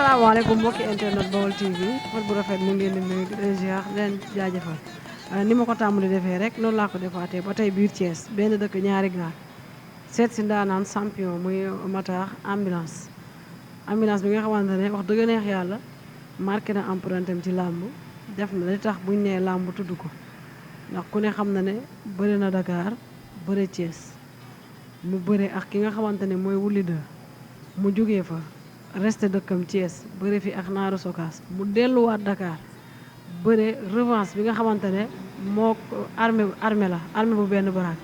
asalaamaaleykum mbokki internet Baol TV xol bu rafet mu ngi leen di nuyu di leen ziar di leen jaajëfal ni ma ko tàmm di defee rek noonu laa ko defaatee ba tey biir Thiès benn dëkk ñaari gaar seet si ndaanaan champion muy Matar ambulance bi nga xamante ne wax dëgg neex yàlla marqué na empreinte am ci làmb def na li tax buñ nee làmb tudd ko ndax ku ne xam na ne bëri na Dakar bëri Thiès mu bëre ak ki nga xamante ne mooy Wouly 2 mu jógee fa resté dëkkam Thiès bëre fi ak Naaru Sokaas mu delluwaat Dakar bëre revanche bi nga xamante ne moo armée la armée bu benn baraak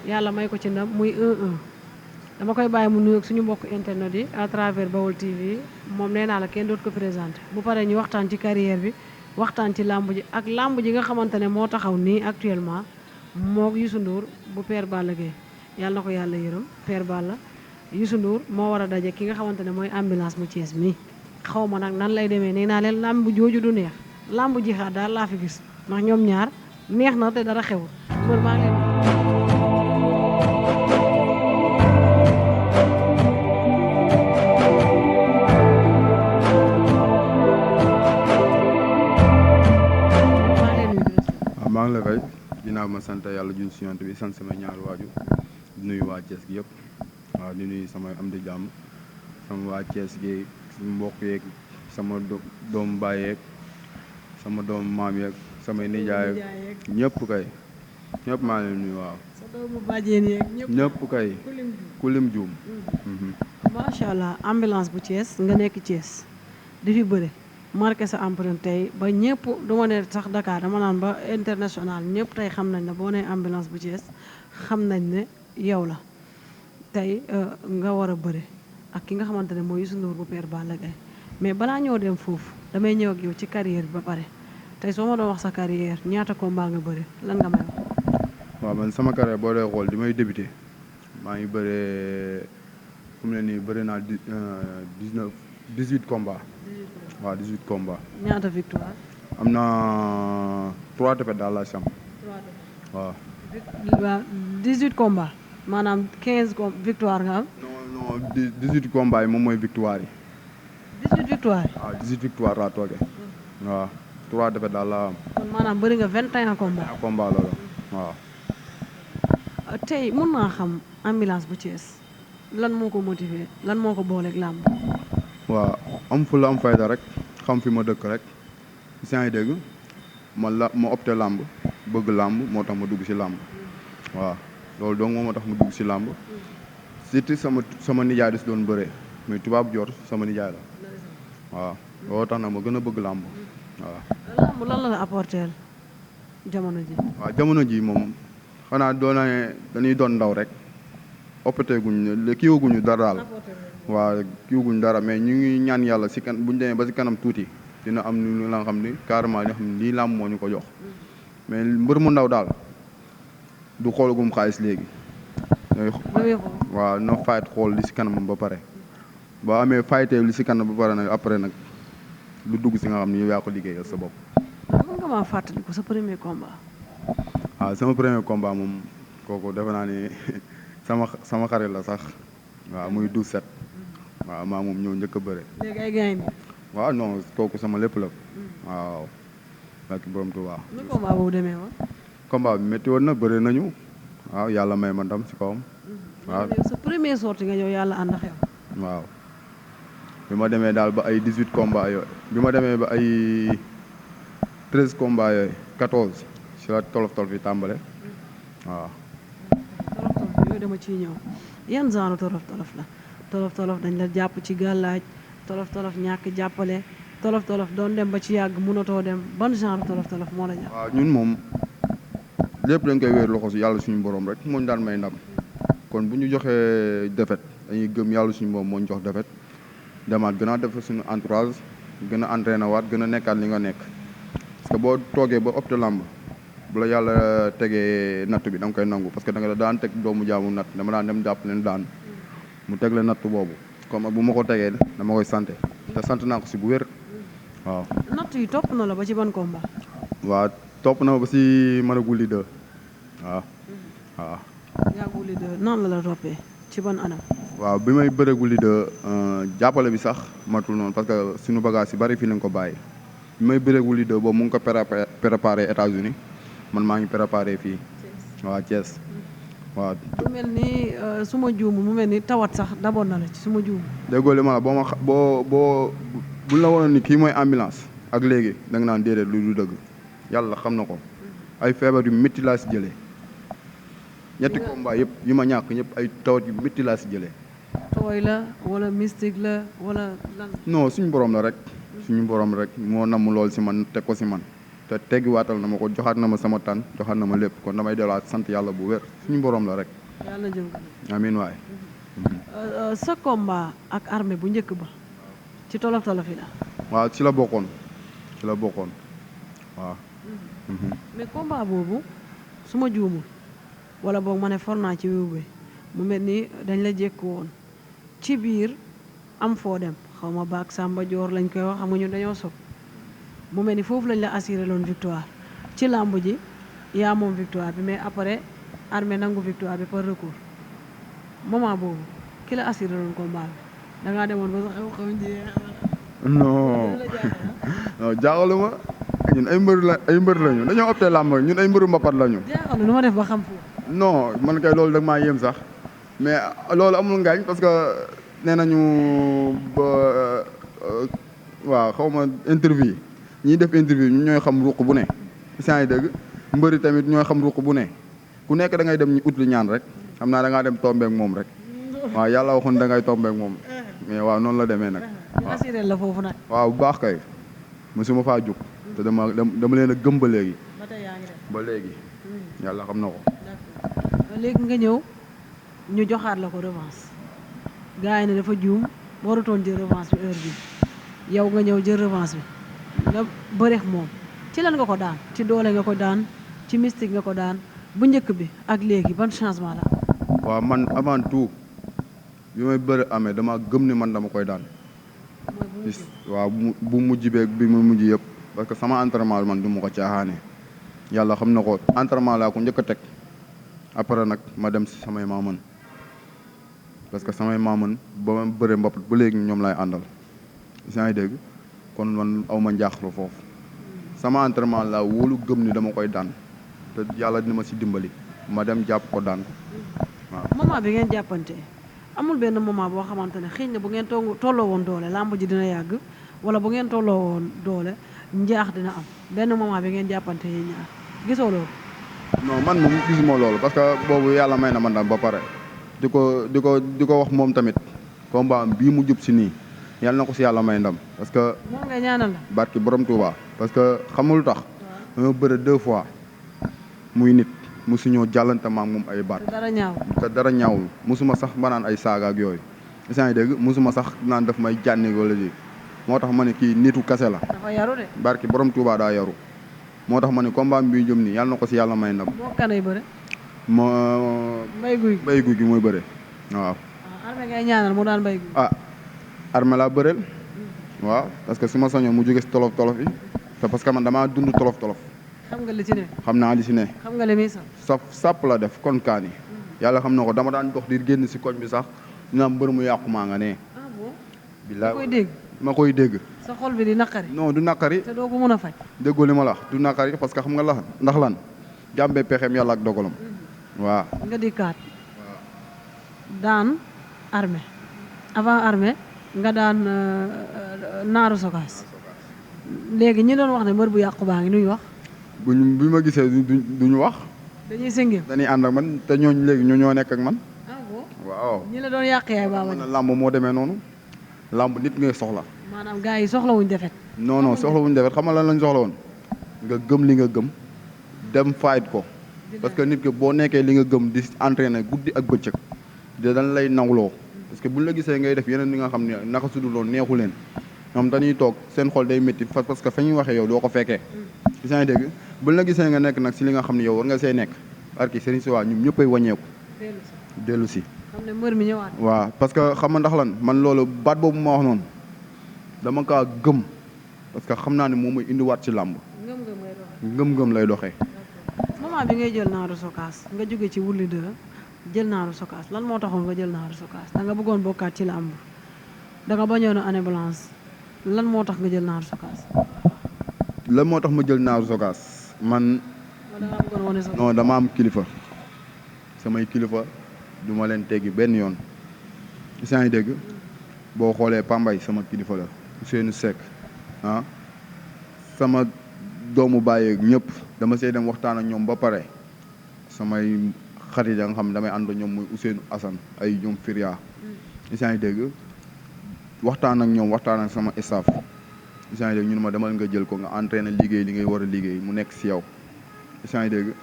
yàlla may ko ci ndam muy 1-1 dama koy bàyyi mu nuyoog suñu mbokk internet yi à travers Baol TV moom nee naa la kenn dootu ko présenté bu paree ñu waxtaan ci carrière bi waxtaan ci làmb ji ak làmb ji nga xamante ne moo taxaw nii actuellement moo Youssou Ndour bu Père Balla Gaye yàlla na ko yàlla yërëm Père Balla Youssou Ndour moo war a daje ki nga xamante ne mooy ambulance mu Thiès mi xaw ma nag nan lay demee nee naa leen làmb jooju du neex làmb ji xaar daal laa fi gis ndax ñoom ñaar neex na te dara xewul mbër maa ngi leen maa ngi la fay ginnaaw ma sant yàlla jul si yonent bi sant sama ñaari waaju di nuyu waa Thiès gi yëpp waaw di nuyu sama am di jàmm sama waa Thiès gi sama mbokk yeeg sama doomu baay yeeg sama doomu maam yeeg samay nijaay yeeg ñëpp kay ñëpp maa ngi leen nuyu waaw. sa doomu bàjjen yeeg ñëpp kay ku lim juum. macha allah ambulance bu Thiès nga nekk Thiès di fi bëre marqué sa empreinte tey ba ñëpp du ma ne sax Dakar dama naan ba international ñëpp tey xam nañ ne boo nee ambulance bu Thiès xam nañ ne yow la tey nga war a bëre ak ki nga xamante ne mooy Youssou Ndour bu Père Balla Gaye mais balaa ñoo dem foofu damay ñëw ak yow ci carrière bi ba pare tey soo ma doon wax sa carrière ñaata combat nga bëre lan nga may wax. waaw man sama carrière boo dee xool di may débuté maa ngi bëree fu mu ne nii bëri naa 18 combats. waaw 18 combats. ñaata victoire. am na 3 défaites daal laa si am. 3 défaites waaw. 18 combats maanaam 15 victoire nga am. non 18 combats yi moom mooy victoire yi. 18 victoire yi. waaw 18 victoire laa toogee. waaw 3 défaites daal laa am. kon maanaam bëri nga 21 combats. 21 combats loolu waaw. tey mën naa xam ambulance bu Thiès lan moo ko motiver lan moo ko booleeg làmb. waaw am fu la am fayda rek xam fi ma dëkk rek si yaa ngi dégg ma opté làmb bëgg làmb moo tax ma dugg si làmb waaw loolu donc moo tax ma dugg si làmb surtout sama nijaay di si doon bëree muy tubaab joor sama nijaay la waaw loolu tax na ma gën a bëgg làmb waaw. làmb lan la apporter jamono ji. waaw jamono ji moom xanaa dañuy doon ndaw rek opté guñ kiiwaguñu dara daal. waaw kiiwaguñ dara mais ñu ngi ñaan yàlla si kan bu ñu demee ba si kanam tuuti dina am lu la nga xam ni carrément li nga xam ne lii làmb moo ñu ko jox mais mbër mu ndaw daal du xoolagum xaalis léegi. waaw no fayit xool li si kanamam ba pare boo amee fayitee li si kanam ba pare nag après nag lu dugg si nga xam ni yow yaa ko liggéeyal sa bopp. mën nga maa fàttaliku sa premier combat. waaw sama premier combat moom kooku defe naa ni sama xarit la sax waaw muy 12-7 waaw maa moom ñëw njëkk a bëre. léegi ay gars yi. waaw non kooku sama lépp la. waaw. ak borom Tuubaa. nu combat boobu demee woon. combat bi métti woon na bëre nañu waaw yàlla may ma ndam si kawam. waaw sa premier sortie nga ñëw yàlla ànd ak yow. waaw bi ma demee daal ba ay 18 combats yooyu bi ma demee ba ay 13 combats yooyu 14 si la tolof tolof yi tàmbale waaw. tolof tolof yooyu dama ciy ñëw yan genre tolof tolof la. tolof tolof dañ la jàpp ci gàllaaj tolof tolof ñàkk jàppale tolof tolof doon dem ba ci yàgg mënatoo dem ban genre tolof tolof moo la jàpp. waaw ñun moom lépp dañ koy wéer loxo si yàlla suñu borom rek moo ñu daan may ndam kon bu ñu joxee défaite dañuy gëm yàlla suñu borom moo ñu jox défaite demaat gën a def suñu entourage gën a entraîné waat gën a nekkaat li nga nekk parce que boo toogee ba opté lamb bu la yàlla tegee natt bi da nga koy nangu parce que da nga daan teg doomu jaamu natt dama daan dem jàpp leen daan mu teg la natt boobu comme bu ma ko tegee dama koy sant te sant naa ko si bu wér waaw. natt yi topp na la ba ci ban combat. waaw topp na ma ba si mën a Wouly 2 waaw waaw. yaa Wouly 2 nan la toppee ci ban anam. waaw bi may bëreegul Leader jàppale bi sax matul noonu parce que suñu bagage yi bari fii lañ ko bàyyi bi may bëreegul Leader boobu mu ngi ko préparé États-Unis man maa ngi préparé fii waaw Thiès waaw. mu mel ni su ma juum mu mel ni tawat sax daboon na la ci su ma juum. déggoo li ma la boo buñ la woon ni kii mooy ambulance ak léegi da nga naan déedéet lu du dëgg yàlla xam na ko ay feebar yu métti laa si jëlee ñetti combat yëpp yi ma ñàkk ñëpp ay tawat yu métti laa si jëlee. tooy la wala mystique la wala lan. non suñu borom la rek suñu borom rek moo namm lool si man teg ko si man te teggiwaatal na ma ko joxaat na ma sama tànn joxaat na ma lépp kon damay delluwaat sant yàlla bu wér suñu borom la rek. yàlla jëm ko. amiin waay. sa combat ak armée bu njëkk ba ci tolof tolof yi la. waaw ci la bokkoon waaw. mais combat boobu su ma juumul wala boog ma ne for naa ci wéw bi mu mel ni dañ la jékku woon ci biir am foo dem xaw ma baak Samba Joor lañ koy wax xam nga ñun dañoo sob mu mel ni foofu lañ la assuré loon victoire ci làmb ji yaa moom victoire bi mais après armée nangu victoire bi par recours moment boobu ki la assuré loon combat bi da ngaa demoon ba sa xew non jaaxaluma ñun ay mbër lañu dañoo opté làmb ñun ay mbëru mbapat lañu. jaaxalu nu ma def ba xam foofu. non man kay loolu da maa yéem sax mais loolu amul ngaañ parce que nee nañu ba waaw xaw ma interview ñiy def interview ñun ñooy xam ruq bu ne. isaan yi dëgg mbëri tamit ñooy xam ruq bu ne ku nekk da ngay dem ñu ut li ñaan rek xam naa da ngaa dem tombeek moom rek waaw yàlla waxoon da ngay tombeek moom mais waaw noonu la demee nag. ñu assuré la foofu nag. waaw bu baax kay mosuma faa jóg te dama leen a gëm ba léegi. ba tey yaa ngi def ba léegi. yàlla xam na ko. d'accord léegi nga ñëw ñu joxaat la ko revanche gars yi ne dafa juum warutoon jël revanche bi heure bi yow nga ñëw jël revanche bi nga bëreex moom ci lan nga ko daan ci doole nga ko daan ci mystique nga ko daan bu njëkk bi ak léegi ban changement la. waaw man avant tout bi may bëri amee dama gëm ni man dama koy daan. waaw bu mujj beeg bi mu mujj yëpp parce que sama entraînement man du ma ko caaxaane yàlla xam na ko entraînement laa ko njëkk a teg après nag ma dem si samay maaman parce que samay maaman ba ma bëree mbapat ba léegi ñoom lay àndal yaa ngi dégg kon man aw ma njaaxlu foofu sama entraînement laa wóolu gëm ni dama koy daan te yàlla dina ma si dimbali ma dem jàpp ko daan ko waaw. moment bi ngeen jàppante amul benn moment boo xamante ne xëy na bu ngeen tolloo woon doole làmb ji dina yàgg wala bu ngeen tolloo woon doole njaax dina am benn moment bi ngeen jàppante yi ñaar gisoo loolu. non man moom gisuma loolu parce que boobu yàlla may na man daal ba pare di ko wax moom tamit combat am bii mu jub si nii yàlla na ko si yàlla may ndam parce que. moom nga ñaanal la. barki borom Touba parce que xamul tax. dama bëre 2 fois muy nit mosu ñoo jàllante maam moom ay baat. te dara ñaawul mosuma sax ma naan ay saaga ak yooyu. isaan yi dégg mosuma sax naan daf may jànni wala ji moo tax ma ne kii nitu kase la. dafa yaru de. barki borom Touba daa yaru moo tax ma ne combat bi jëm nii yàlla na ko si yàlla may ndam. moo kanay bëre. mbay guy gi mooy bëre waaw. armée ngay ñaanal mu daan mbay guy. armée laa bëreel. waaw parce que su ma sañoon mu jóge si tolof tolof yi te parce que man damaa dund tolof tolof. xam nga li ci ne. xam naa li si ne. xam nga li muy saf sàpp la def kon kaani. yàlla xam na ko dama daan dox di génn si koñ bi sax ñu naan mbër mu yàqu maa nga ne. ah bon. bilaay koy dégg. ma koy dégg. sa xol bi di naqari. non du naqari. te doo ko mën a faj. déggoo li ma la du naqari parce que xam nga la ndax lan jàmbee pexeem yàlla ak dogalam. waaw. nga dikkaat. daan armée avant armée nga daan naaru sokaas léegi ñi doon wax ne mbër bu yàqu baa ngi nuy wax. bi ma gisee duñu wax. dañuy sëngéem. dañuy ànd ak man te ñooñu léegi ñoo nekk ak man. ah bon waaw. ñi la doon yàq yaay baaba man làmb moo demee noonu. làmb nit ngay soxla. maanaam gars yi soxlawuñ defet. non soxlawuñ defet xam nga lan lañ soxla woon. nga gëm li nga gëm dem fight ko. parce que nit ki boo nekkee li nga gëm di entraîner guddi ak bëccëg. de dañ lay nawloo. parce que buñ la gisee ngay def yeneen li nga xam ne naka su dul loon neexu leen. ñoom dañuy toog seen xol day métti parce que fa ñuy waxee yow doo ko fekkee. gis nga dégg buñ la gisee nga nekk nag si li nga xam ne yow war nga see nekk. parce que Serigne Sowa ñoom ñëppay wàññeeku. dellu si. xam ne mbër mi ñëwaat. waaw parce que xam nga ndax lan man loolu baat boobu ma wax noonu dama kaa gëm parce que xam naa ne moom mooy indiwaat ci làmb. ngëm-ngëm lay doxee. moment bi ngay jël naaru sokaas nga jóge ci wulli de jël Naaru Sokaas lan moo taxoon nga jël Naaru Sokaas da nga bëggoon bokkaat ci làmb da nga bañoon a année blanche lan moo tax nga jël Naaru Sokaas. lan moo tax ma jël Naaru Sokaas man. da nga bëggoon wane sa non dama am kilifa samay kilifa du ma leen teggi benn yoon. yaa ngi dégg boo xoolee Pambay sama kilifa la Ousseynou Seck ah sama doomu bàyyi ñëpp dama see dem waxtaan ak ñoom ba pare samay xarit ya nga xam damay ànd ñoom muy Ousseynou Assane ay ñoom Firia. yaa ngi dégg waxtaan ak ñoom waxtaan ak sama staff. yaa ngi dégg ñu ne ma demal nga jël ko nga entraîné liggéey li ngay war a liggéey mu nekk si yow. yaa ngi dégg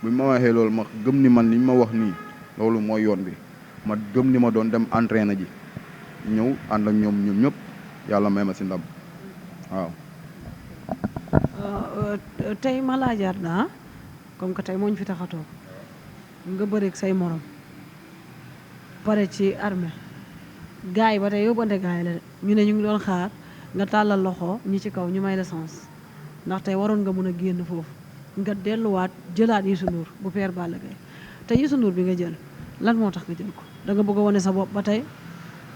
bu ma waxee loolu ma gëm ni man li ñu ma wax nii loolu mooy yoon bi ma gëm ni ma doon dem entraîné ji ñëw ànd ak ñoom ñëpp yàlla may ma si ndam waaw. tey ma laajaat naa comme que tey moo ñu fi tax a toog nga bëreeg say morom pare ci armée gars yi ba tey yóbbante gars yi la ñu ne ñu ngi doon xaar nga tàllal loxo ñi ci kaw ñu may la sens ndax tey waroon nga mun a génn foofu nga delluwaat jëlaat Youssou Ndour bu Père Balla Gaye te Youssou Ndour bi nga jël lan moo tax nga jël ko da nga bëgg a wane sa bopp ba tey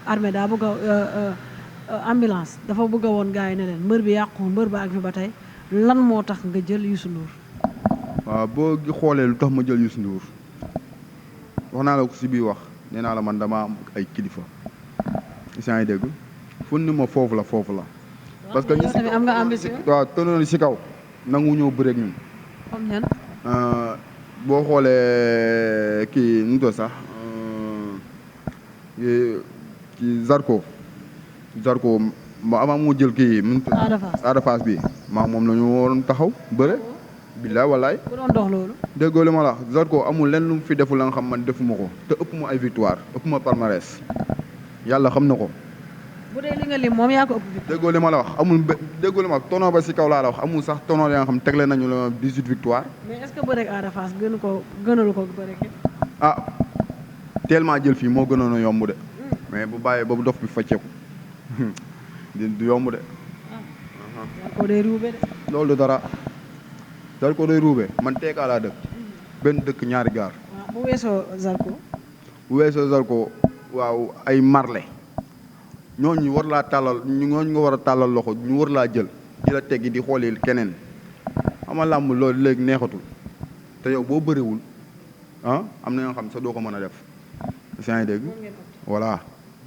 armée daa bëgg a ambulance dafa bëgg a woon gars yi ne leen mbër bi yàqu mbër ba ak fi ba tey lan moo tax nga jël Youssou Ndour. waaw boo xoolee lu tax ma jël Youssou Ndour wax naa la ko si biir wax nee naa la man dama am ay kilifa yaa ngi dégg fu ni ma foofu la. parce que yow tamit am nga ambition. waaw tënoon si kaw nangu ñëw bëreeg ñun. comme ñan. boo xoolee kii nu mu tudd sax kii Zarko ma avant moo jël kii. Ada Fass bi maa moom la ñu waroon taxaw bëre. billaay wallaay. ku doon dox loolu. déggoo li ma la wax Zarko amul lenn lu mu fi deful la nga xam man defuma ko te ëpp ma ay victoire ëpp ma palmarès yàlla xam na ko. bu dee li nga lim moom yaa ko ëpp. déggoo li ma la wax amul déggoo li ma wax tono ba si kaw laa la wax amul sax tono ya nga xam tegle nañu la 18 victoire. mais est-ce que bëreeg Ada Fass gënalu ko bëreeg ah tellement jël fii moo gënoon a yomb de. mais bu bàyyee ba bu dof bi facceeku du yomb de. Zarko day ruube de. loolu du dara Zarko day ruube man teekaa laa dëkk benn dëkk ñaari gaar. bu weesoo Zarko. bu weesoo Zarko waaw ay marle ñooñu war laa tàllal ñooñu nga war a tàllal loxo ñu war laa jël di la teggi di xooli keneen ama làmb loolu léegi neexatul te yow boo bëriwul ah am na ñoo xam sa doo ko mën a def yaa ngi dégg voilà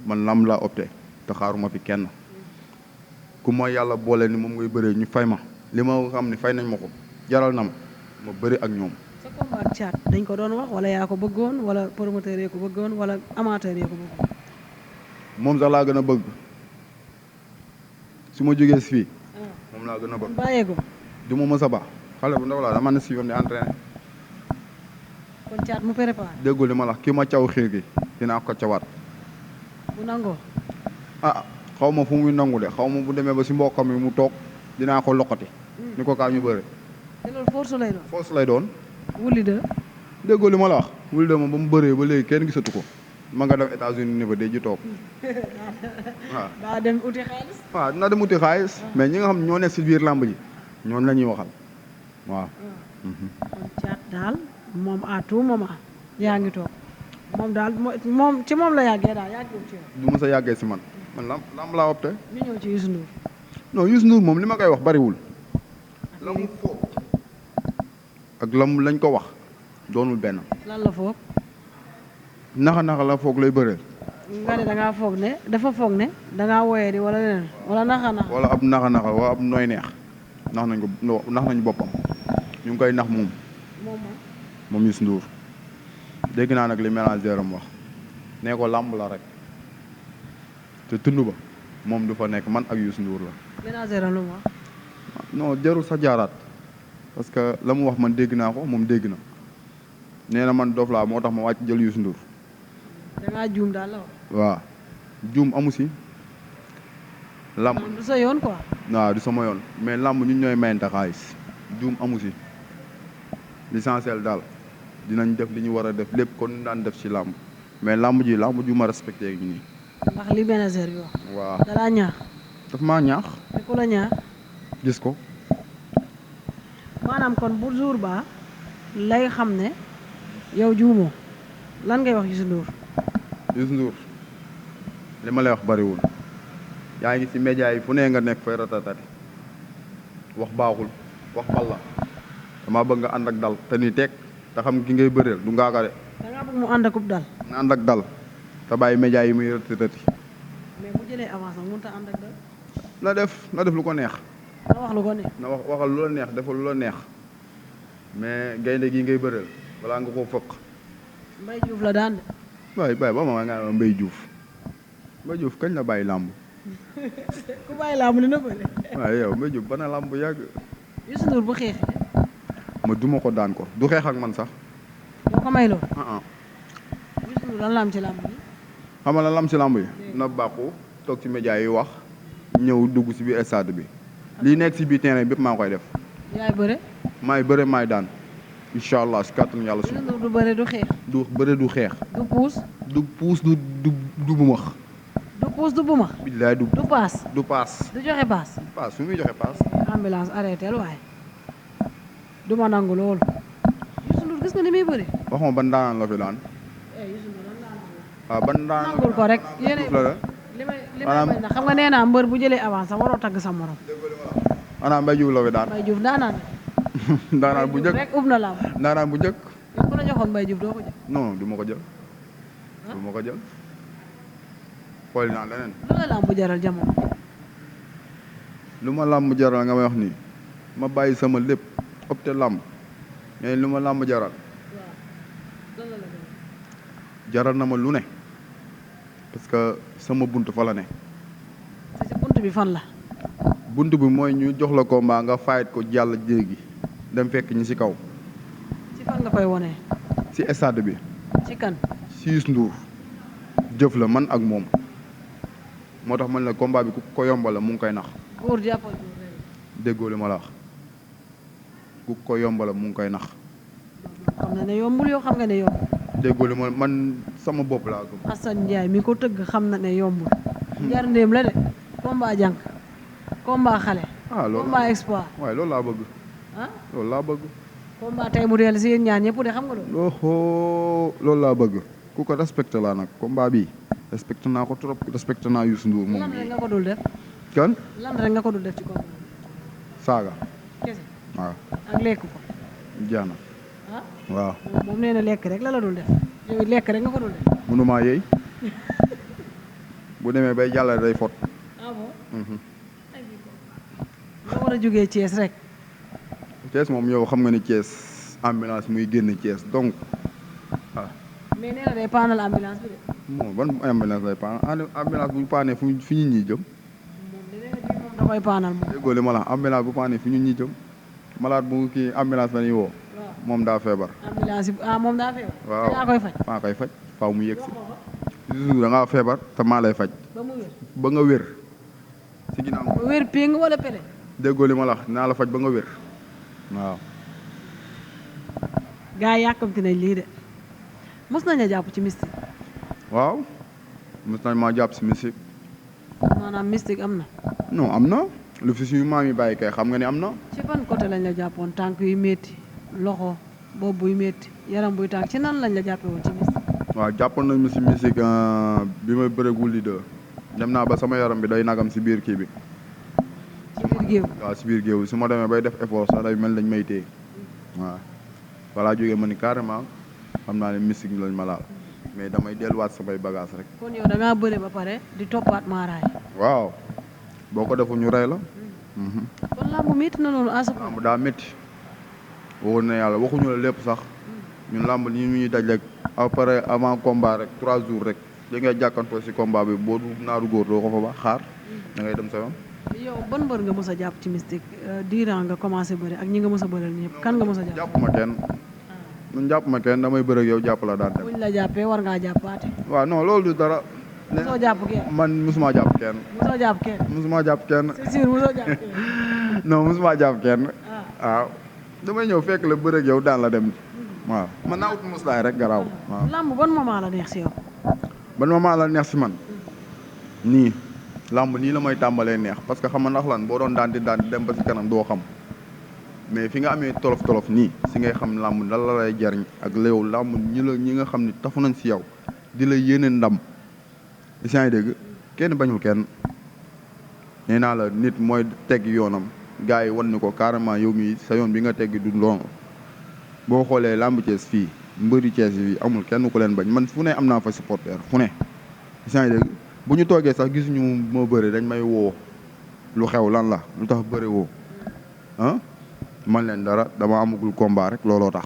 man làmb laa opté te xaaruma fi kenn ku ma yàlla boole ni moom ngay bëree ñu fay ma li ma xam ne fay nañ ma ko jaral na ma bëri ak ñoom. sa combat Thiat dañ ko doon wax wala yaa ko bëggoon wala promoteur yi ko bëggoon wala amateur yi ko bëggoon. moom sax laa gën a bëgg su ma jógee si fii moom laa gën a bëgg. bàyyee ko. du ma mës a baax xale bu ndaw laa dama ne si yoon di entraîné. kon Thiat mu préparé. déggoo li ma la kii ma caw xiir gi dinaa ko cawaat. bu nangoo. ah xaw ma fu muy nangu de xaw ma bu demee ba si mbokkam mi mu toog dinaa ko loqati. ni ko kaa ñu bëre. te loolu force lay doon. force lay doon. wuli de. déggoo li ma la wax wuli de moom ba mu bëree ba léegi kenn gisatu ko. ma nga dem États-Unis ni ba dee ji toog waaw. daa dem uti xaalis. waaw dina dem uti xaalis. mais ñi nga xam ñoo nekk si biir làmb ji ñoom la ñuy waxal waaw. kon Thiat daal moom à tout moment yaa ngi toog moom daal moom ci moom la yàggee daal yàggee ci yow. du mës a yàggee si man lamb laa opté. ñu ñëw ci Youssou Ndour. non Youssou Ndour moom li ma koy wax bariwul. la mu foog ak lam lañ ko wax doonul benn. lan la foog. naxa la foog lay bëree. nga ne da ngaa foog ne dafa foog ne da ngaa woyee di wala leneen wala naxa. wala ab naxa wala ab nooy neex nax nañ ko nax nañ boppam ñu ngi koy nax moom. moom Youssou Ndour dégg naa nag li manager am wax nee ko làmb la rek te tund ba moom du fa nekk man ak Youssou Ndour la. manager am lu mu wax. non jarul sa jaaraat parce que la mu wax man dégg naa ko moom dégg na nee na man dof laa moo tax ma wàcc jël Youssou Ndour. da ngaa juum daal la wax. waaw juum amu si. làmb du sa yoon quoi. waaw du sama yoon mais làmb ñun ñooy mayante xaalis juum amu si l'essentiel daal dinañ def li ñu war a def lépp kon daan def ci làmb mais làmb ji ma respecté ak nii. ndax li manager bi wax. waaw da laa ñaax. daf maa ñaax. te ku la ñaax. gis ko. maanaam kon bu jour ba lay xam ne yow juumoo lan ngay wax Youssou Ndour. Youssou Ndour li ma lay wax bariwul yaa ngi ci média yi fu ne nga nekk fay ratatati wax baaxul wax bal la dama bëgg nga ànd ak dal te ni teg te xam ki ngay bëreel du ngaaka de. da ngaa bëgg mu ànd akub dal. na ànd ak dal te bàyyi média yi muy ratatati. mais bu jëlee avance nag mënut a ànd ak dal. na def lu ko neex. na wax lu ko neex. na waxal lu la neex defal lu la neex mais gaynde gi ngay bëreel balaa nga koo fëq. Mbaye Diouf la daan de. waaye ba ma nga ne Mbaye Diouf kañ la bàyyi làmb. ku bàyyi làmb dina bëri. waaye yow Mbaye Diouf bana làmb yàgg. Youssou Ndour bu xeexee. ma duma ko daan ko du xeex ak man sax. boo ko may loolu. Youssou Ndour lan la am ci làmb yi. xam nga lan la am ci làmb yi. na bàqu toog ci média yi wax ñëw dugg ci biir stade bi lii nekk ci biir terrain bépp maa koy def. yaay bëre. maay bëre maay daan incha allah si kàttanu yàlla Youssou Ndour du bëre du xeex. du bëre du xeex. du puus. du bumax. du puus du bumax. billaay du paas. du paas. du joxe paas. paas fu muy joxe paas. ambulance arrêté waaye. du ma nangu loolu. Youssou Ndour gis nga ni muy bëri. waxuma ban daanaan la fi daan. Youssou Ndour lan daan. waaw ban daanaan nangul ko rek yéen li may bañ na xam nga nee naa mbër bu jëlee avance sax waroo tagg sa morom. ana Mbaye Diouf la fi daan. Mbaye Diouf daanaan. daanaan bu njëkk rek ub na làmb. daanaan bu njëkk. yow ku la joxoon Mbaye Diouf doo ko jël. non du ma ko jël. du ma ko jël. xool naa leneen. lu la làmb jaral jamono. lu ma làmb jaral nga may wax nii ma bàyyi sama lépp opté làmb mais lu ma làmb jaral. jaral na ma lu ne parce que sama bunt fa la ne. te ci bunt bi fan la. bunt bi mooy ñu jox la combat nga fayit ko jàll jéegi dem fekk ñi ci kaw. ci fan nga koy wone. ci stade bi. ci kan. Youssou Ndour jëf la man ak moom moo tax man la combat bi ku ko yombal la mu ngi koy nax. góor jàppal déggoo li ma la wax ku ko yombal la mu ngi koy nax. xam na ne yombul yow xam nga ne yombul. déggoo li ma man sama bopp laa gëm. Assane Ndiaye mi ko tëgg xam na ne yombul. jar ndéem la de. combat jànk. combat xale. loolu combat espoir. waaye loolu laa bëgg. loolu laa bëgg. combat tey mu dellu si yéen ñaar ñëpp de xam nga loolu. loolu laa bëgg ku ko respecté laa nag combat bi respecté naa ko trop respecté naa Youssou Ndour moom. lan rek nga ko dul def. kan. lan rek nga ko dul def ci combat bi. saaga. kese. waaw. ak lekk ko. jeex na. waaw. moom nee na lekk rek la dul def. yow lekk rek nga ko dul def. mënumaa yey bu demee bay jàllale day fot. bon. nga war a jógee Thiès rek. Thiès moom yow xam nga ni Thiès ambulance muy génn Thiès donc waaw. mais nee na day paanal ambulance bi de. bon ban ambulance lay paanal ambulance bu paanee fu ñu ñi jëm. moom de nee na bii moom da koy paanal moom. déggoo li ma la ambulance bu paanee fu ñu ñi jëm malade bu kii ambulance la ñuy woo. moom daa feebar. ambulance bi moom daa feebar. waaw yaa koy faj. maa koy faj faaw mu yegg si. da ngaa feebar te maa lay faj. ba mu wér. ba nga wér. si ginnaaw. ba wér péng wala pele. déggoo li ma la wax naa la faj ba nga wér waaw. gaa yi yàkkamti nañ lii de mos nañ a jàpp ci mystique. waaw mos nañ maa jàpp si mystique. maanaam mystique am na. non am na lu fi suñu maam yi bàyyi kay xam nga ni am na. ci ban côté lañ la jàppoon tànk yu métti loxo bopp buy métti yaram buy tànk ci nan lañ la jàppee woon ci mystique. waaw jàppoon nañ ma si mystique bi may bëreeg Wouly 2 dem naa ba sama yaram bi day nagam si biir kii bi. ci biir géew. waaw si biir géew su ma demee bay def effort sax day mel dañ may téye waaw. voilà jógee ma ni carrément xam naa ne mystique lañ ma laal mais damay delluwaat samay bagage rek. kon yow da ngaa bëre ba pare di toppaat maaraay. waaw boo ko deful ñu rey la. kon làmb métti na noonu asa. làmb daa métti. wóor na yàlla waxuñu la lépp sax ñun làmb ni ñuy daj rek après avant combat rek 3 jours rek li ngay jàkkantoo si combat bi boo du naaru góor doo ko fa baax xaar da ngay dem sa yoon. yow ban mbër nga mës a jàpp ci mystique diiran nga commencé bëri ak ñi nga mës a bëreel ñëpp kan nga mës a jàpp. jàpp ma kenn man jàpp ma kenn damay bëre ak yow jàpp la daan dem. buñ la jàppee war ngaa jàppaate. waaw non loolu du dara. mosoo jàpp kenn. man mosuma jàpp kenn. mosoo jàpp kenn. mosuma jàpp kenn. c'est sûr mosoo jàpp kenn. non mosuma jàpp kenn. ah waaw damay ñëw fekk la bëre ak yow daan la dem. waaw man naa ut muslaay rek garaaw. waaw làmb ban moment la neex si yow. ban moment la neex si man. nii làmb nii la may tàmbalee neex parce que xam nga ndax lan boo doon daan di dem ba si kanam doo xam mais fi nga amee tolof nii si ngay xam làmb lan la lay jariñ ak léew làmb ñi nga xam ne tafu nañ si yow di la yéene ndam si ngi dégg kenn bañul kenn nee naa la nit mooy teg yoonam gars yi wan ni ko carrément yow mi sa yoon bi nga tegg du loon boo xoolee làmb Thiès fii mbëri Thiès yi amul kenn ku leen bañ man fu ne am naa fa supporter fu ne si ngi dégg bu ñu toogee sax gisuñu moo bëri dañ may woo lu xew lan la lu tax bëri woo ah man leen dara dama amagul combat rek looloo tax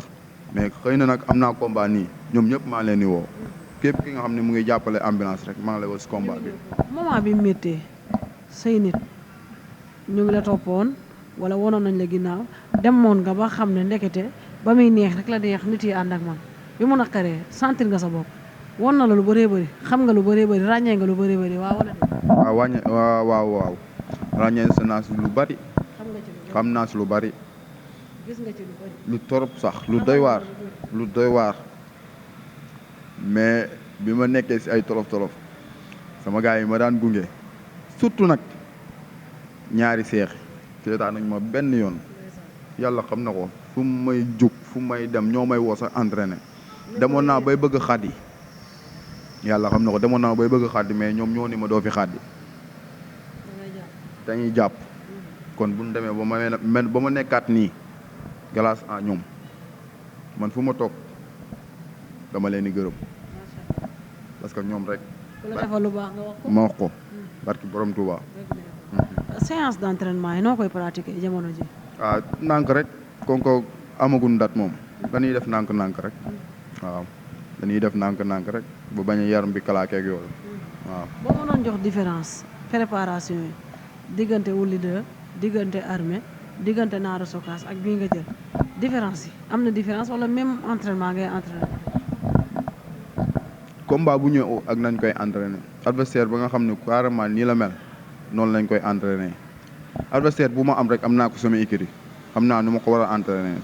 mais xëy na nag am naa combat nii ñoom ñëpp maa leen di woo képp ki nga xam ne mu ngi jàppale ambulance rek maa ngi lay woo si combat bi. moment bi méttee say nit ñu ngi la toppoon wala wonoon nañ la ginnaaw demoon nga ba xam ne ndekete ba muy neex rek la neex nit yi ànd ak man bi mu naqaree sentir nga sa bopp won na la lu bëree bëri xam nga lu bëree bëri ràññee nga lu bëree bëri waaw wala de. waaw ràññee naa si lu bari. xam naa si lu bari. gis nga ci lu bari. lu torop sax lu doy waar mais bi ma nekkee si ay tolof sama gars yi ma daan gunge surtout nag ñaari seex seetaan nañ ma benn yoon yàlla xam na ko fu may jug fu may dem ñoo may woo sax entraîné demoon naa bay bëgg xaddi yàlla xam na ko demoon naa bay bëgg xaddi mais ñoom ñoo ni ma doo fi xaddi dañuy jàpp kon bu ñu demee ba ma nekkaat nii grâce à ñoom man fu ma toog dama leen di gërëm parce que ñoom rek. ku la defal lu baax nga wax ko. ma wax ko barki borom Touba. séance d'entraînement yi noo koy pratiquer jamono ji. nànk rek kon ko amagun dat moom dañuy def nànk rek waaw dañuy def nànk rek bu bañ a yaram bi kalaakeeg yooyu waaw. boo mënoon jox différence préparation yi diggante Wouly 2 diggante Armé diggante Naaru Sokaas ak bii nga jël différence yi am na différence wala même entraînement ngay entraîné. combat bu ñëw ak nañ koy entraîné adversaire ba nga xam ne carrément nii la mel noonu lañ koy entraîné adversaire bu ma am rek am naa ko sama écurie xam naa nu ma ko war a entraîné.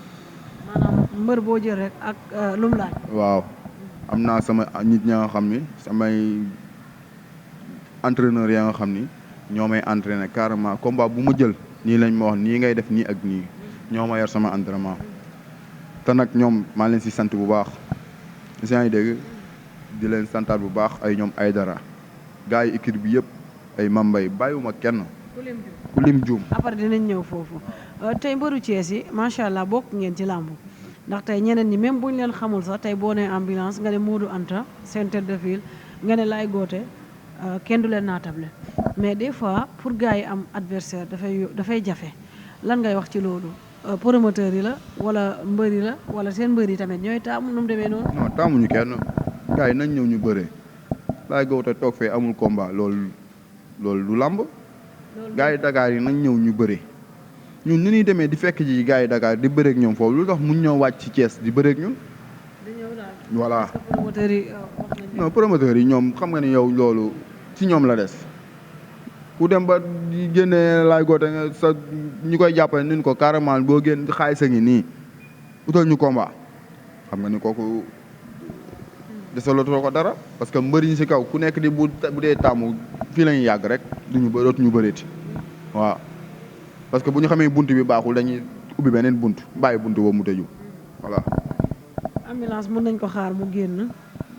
maanaam mbër boo jël rek ak lu mu laaj. waaw am naa sama nit ña nga xam ni samay entraîneur ya nga xam ni ñoo may entraîné carrément combat bu ma jël nii lañ ma wax nii ngay def nii ak nii ñoo ma yor sama entraînement te nag ñoom maa leen si sant bu baax yaa ngi dégg di leen santaat bu baax ay ñoom ay dara gars yi équipe bi yëpp ay mambay bàyyiwuma kenn ku lim juum. après dinañ ñëw foofu tey mbëru Thiès yi macha allah bokk ngeen ci làmb ndax tey ñeneen ñi même buñ leen xamul sax tey boo nee ambulance nga ne Modou Anta seen tête de file nga ne Laye Gothé kenn du leen naatable mais des fois pour gars yi am adversaire dafay jafe lan ngay wax ci loolu promoteur yi la wala mbër yi la wala seen mbër yi tamit ñooy taamu nu mu demee noonu. non taamuñu kenn gars yi nañ ñëw ñu bëree Laye Gothé toog fee amul combat loolu du làmb. gars yi Dakar yi nañ ñëw ñu bëri ñun ni ñuy demee di fekk ji gars yi Dakar di bëreeg ñoom foofu lu tax mun ñoo wàcc ci Thiès di bëreeg ñun. voilà non promoteurs yi ñoom xam nga ni yow loolu ci ñoom la des ku dem ba di génnee Laye Gothé nga sa ñi koy jàppale ni ko carrément boo génn xaalis a ngi nii utal ñu combat xam nga ni kooku desalatoo ko dara parce que mbëri ñi si kaw ku nekk di bu dee tàmmu fii la ñuy yàgg rek dootuñu bëreeti waaw parce que bu ñu xamee bunt bi baaxul dañuy ubbi beneen bunt bàyyi bunt boobu mu tëju voilà. ambulance mën nañ ko xaar mu génn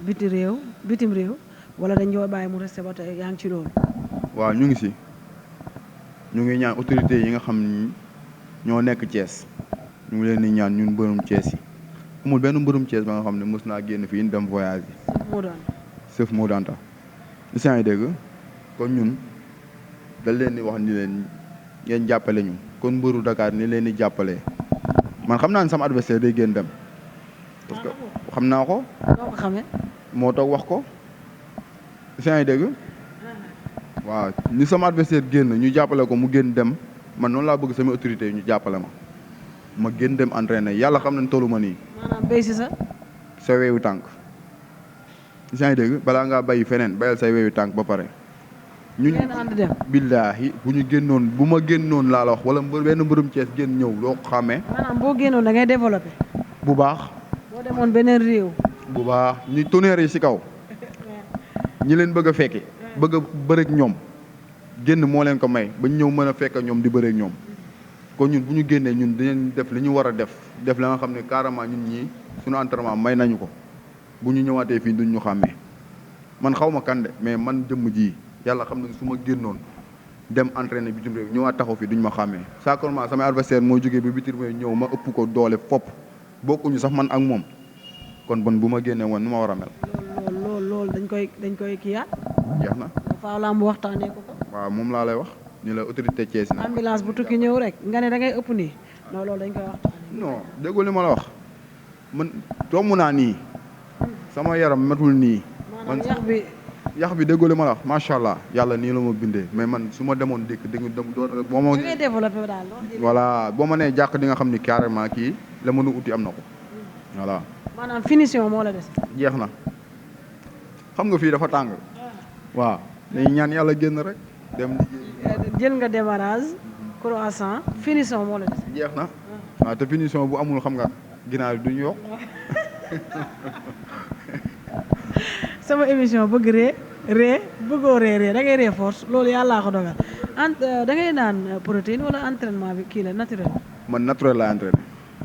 bitim réew wala dañ koy bàyyi mu resté ba tey yaa ngi ci loolu. waaw ñu ngi si ñu ngi ñaan autorités yi nga xam ni ñoo nekk Thiès ñu ngi leen di ñaan ñun mbërum Thiès yi amul benn mbërum Thiès ba nga xam ne mës naa génn fii dem voyage yi. sëf moo daanta si yaa ngi dégg kon ñun dañ leen di wax ni leen ngeen jàppale ñu kon mbëru Dakar ni leen di jàppalee man xam naa ne sama adversaire day génn dem parce que xam naa ko. noo ko xamee. moo toog wax ko si yaa ngi dégg waaw ni sama adversaire génn ñu jàppale ko mu génn dem man noonu laa bëgg sama autorité yi ñu jàppale ma génn dem entraîné yàlla xam nañ tollu ma nii. maanaam béy si sa weewu tànk yaa ngi dégg balaa ngaa bàyyi feneen bayal say weewu tànk ba pare. ñu ànd dem billaahi bu ma génnoon laa la wax wala benn mbërum Thiès génn ñëw doo ko xàmmee. maanaam boo génnoon da ngay développé. bu baax. boo demoon beneen réew. bu baax ñu tonnerre yi si kaw ñi leen bëgg a fekki bëgg a bëreeg ñoom génn moo leen ko may ba ñëw mën a fekk ñoom di bëreeg ñoom kon ñun bu ñu génnee ñun dinañ def li ñu war a def la nga xam ne carrément ñun ñii suñu entraînement may nañu ko bu ñu ñëwaatee fii duñ ñu xàmmee man xaw ma kan de mais man jëmm ji yàlla xam ne su ma génnoon dem entraîner bitim réew ñëwaat taxaw fii duñ ma xàmmee sacrement samay adversaire moo jógee ba bitim réew ñëw ma ëpp ko doole fopp bokkuñu sax man ak moom kon bon bu ma génnee woon nu ma war a mel. loolu dañ koy kiyaat. jeex na. faaw laa mu waxtaanee ko. waaw moom laa lay wax ni la autorité Thiès na. ambulance bu tukki ñëw rek nga ne da ngay ëpp nii non loolu dañ koy waxtaanee. non déggoo li ma la wax man tomb naa nii sama yaram matul nii. man yax bi déggoo li ma la wax macha allah yàlla nii la ma bindee mais man su ma demoon dëkk dégg nga boo ma. ngay développé daal. voilà boo ma nee jàkk di nga xam ni carrément kii la mën a uti am na ko voilà. maanaam finition moo la des. jeex na xam nga fii dafa tàng. waaw dañuy ñaan yàlla génn rek dem liggéey. jël nga démarrage croissant finition moo la des. jeex na waaw te finition bu amul xam nga ginaar yi duñ yokk. sama émission bëgg ree bëggoo ree da ngay ree force loolu yàllaa ko dogal da ngay naan protéine wala entraînement bi kii la naturel. man naturel laa entraîné.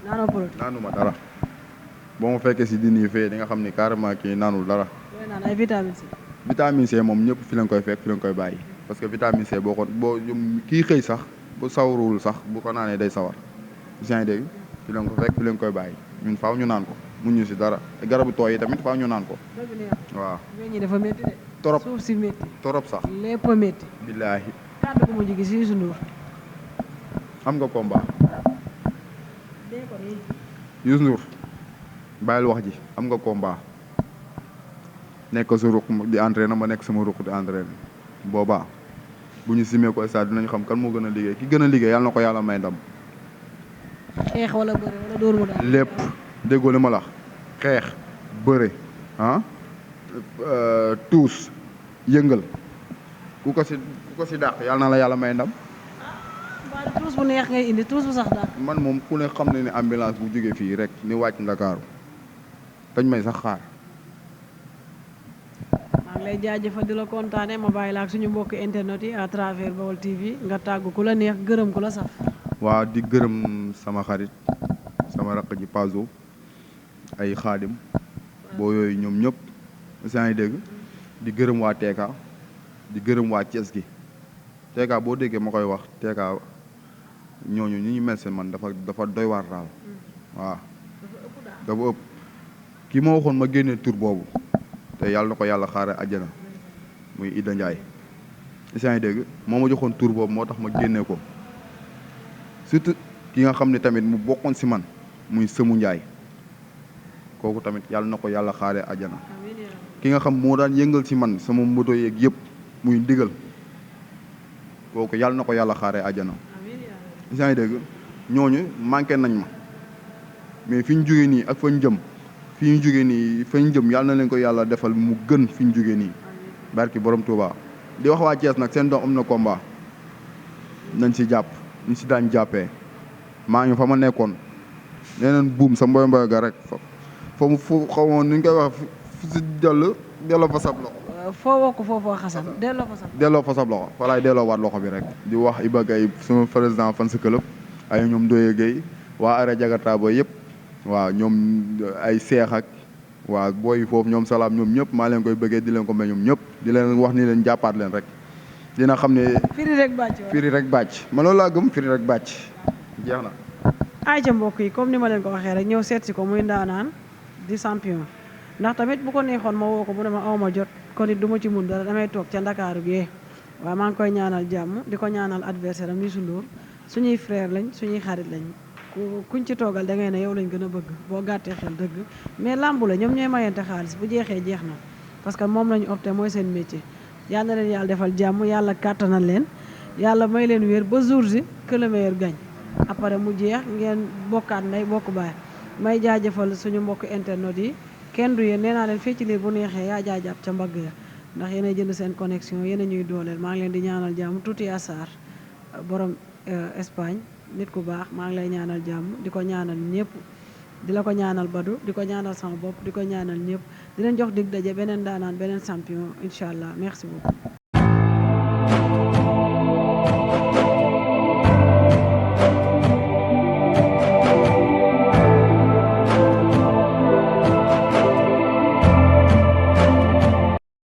naanoo protéine naanuma dara boo ma fekkee si dini fee di nga xam ni carrément kii naanul dara. looy naan ay vitamine C. vitamine C moom ñëpp fi lañ koy fekk fi lañ koy bàyyi parce que vitamine C boo kii xëy sax bu sawarul sax bu ko naanee day sawar yaa ngi dégg fi lañ ko fekk fi lañ koy bàyyi ñun faaw ñu naan ko mun ñu si dara garabu tooy yi tamit faaw ñu naan ko. waaw. ñi dafa métti de. torop suuf si métti. torop sax. lépp a métti. billaahi. kàddu gu mujj gi si Youssou Ndour. am nga combat. Youssou Ndour bàyyil wax ji am nga combat nekk sa ruq di entraîné ma nekk sama ruq di entraîné boobaa bu ñu simee ko stade dinañ xam kan moo gën a liggéey ki gën a liggéey yàlla na ko yàlla may ndam. xeex wala bëre wala dóor mu daal. lépp déggoo li ma la xeex bëre tuus yëngal ku ko si dàq yàlla na la yàlla may ndam. waaw tuus bu neex ngay indi tuus bu sax daal. man moom ku ne xam ne ni ambulance bu jógee fii rek ni wàcc Ndakaaru dañ may sax xaar. maa ngi lay jaajëfal di la kontaane ma bàyyi la ak suñu mbokk internet yi à travers Baol TV nga tàgg ku la neex gërëm ku la saf. waa di gërëm sama xarit sama raq ji Pazo ay xaadim boo yooyu ñoom ñëpp saa ngi dégg di gërëm waa Teeka di gërëm waa Thiès gi Teeka boo déggee ma koy wax Teeka ñooñu ñi ñu mel seen man dafa doy waar daal waaw dafa ëpp kii ma waxoon ma génnee tur boobu te yàlla na ko yàlla xaare àjjana muy Ida Ndiaye saa ngi dégg moo ma joxoon tur boobu moo tax ma génnee ko surtout ki nga xam ne tamit mu bokkoon si man muy Sëmu Ndiaye kooku tamit yàlla na ko yàlla xaare àjjana ki nga xam moo daan yëngal si man sama moto yeeg yëpp muy ndigal kooku yàlla na ko yàlla xaare àjjana yaa ngi dégg ñooñu manqué nañ ma mais fi ñu jógee nii ak fa ñu jëm fi ñu jógee nii fa ñu jëm yàlla na leen ko yàlla defal mu gën fi ñu jógee nii barki borom Touba di wax waa Thiès nag seen doom am na combat nañ si jàpp ñu si daan jàppee maa ngi fa ma nekkoon leneen buum sa mboy mboy ga rek fa mu fu xaw ma nu ñu koy wax fu si delloo fa sab loxo. foo wokk foofoo xasan delloo fa sab. delloo fa sab loxo fa laay delloo waat loxo bi rek. di wax Iba Gaye sama président fan sa club ay ñoom Ndoye Gueye waa Ara Jagata ba yëpp waaw ñoom ay seex ak waaw booy foofu ñoom salaam ñoom ñëpp maa leen koy bëggee di leen ko may ñoom ñëpp di leen wax ni leen jàppaat leen rek dina xam ne. firi rek bàcc firi rek bàcc ma loolu laa gëm firi rek bàcc jeex na. ayca mbokk yi comme ni ma leen ko waxee rek ñëw seet si ko muy ndaanaan di champion ndax tamit bu ko neexoon ma woo ko mu ne ma awma jot kon it du ma ci mun dara damay toog ca Ndakaaru gi waaye maa ngi koy ñaanal jàmm di ko ñaanal adversaire am Youssou Ndour suñuy frère lañ suñuy xarit lañ kuñ ci toogal da ngay ne yow lañ gën a bëgg boo gàttee xel dëgg mais làmbu la ñoom ñooy mayante xaalis bu jeexee jeex na parce que moom lañu opté mooy seen métier yàlla na leen yàlla defal jàmm yàlla kàttanal leen yàlla may leen wér ba jour ji que le meilleur gagne après mu jeex ngeen bokkaat nday bokk baay may jaajëfal suñu mbokk internet yi kenn du yéen nee naa leen fii ci liir bu neexee yaa jaajàpp ca mbagg ya ndax yéen a jënd seen connexion yéen a ñuy dooleel maa ngi leen di ñaanal jàmm tuuti Yassar borom Espagne nit ku baax maa ngi lay ñaanal jàmm di ko ñaanal ñëpp di la ko ñaanal Badou di ko ñaanal sama bopp di ko ñaanal ñëpp di leen jox dig daje beneen daanaan beneen champion incha allah merci beaucoup.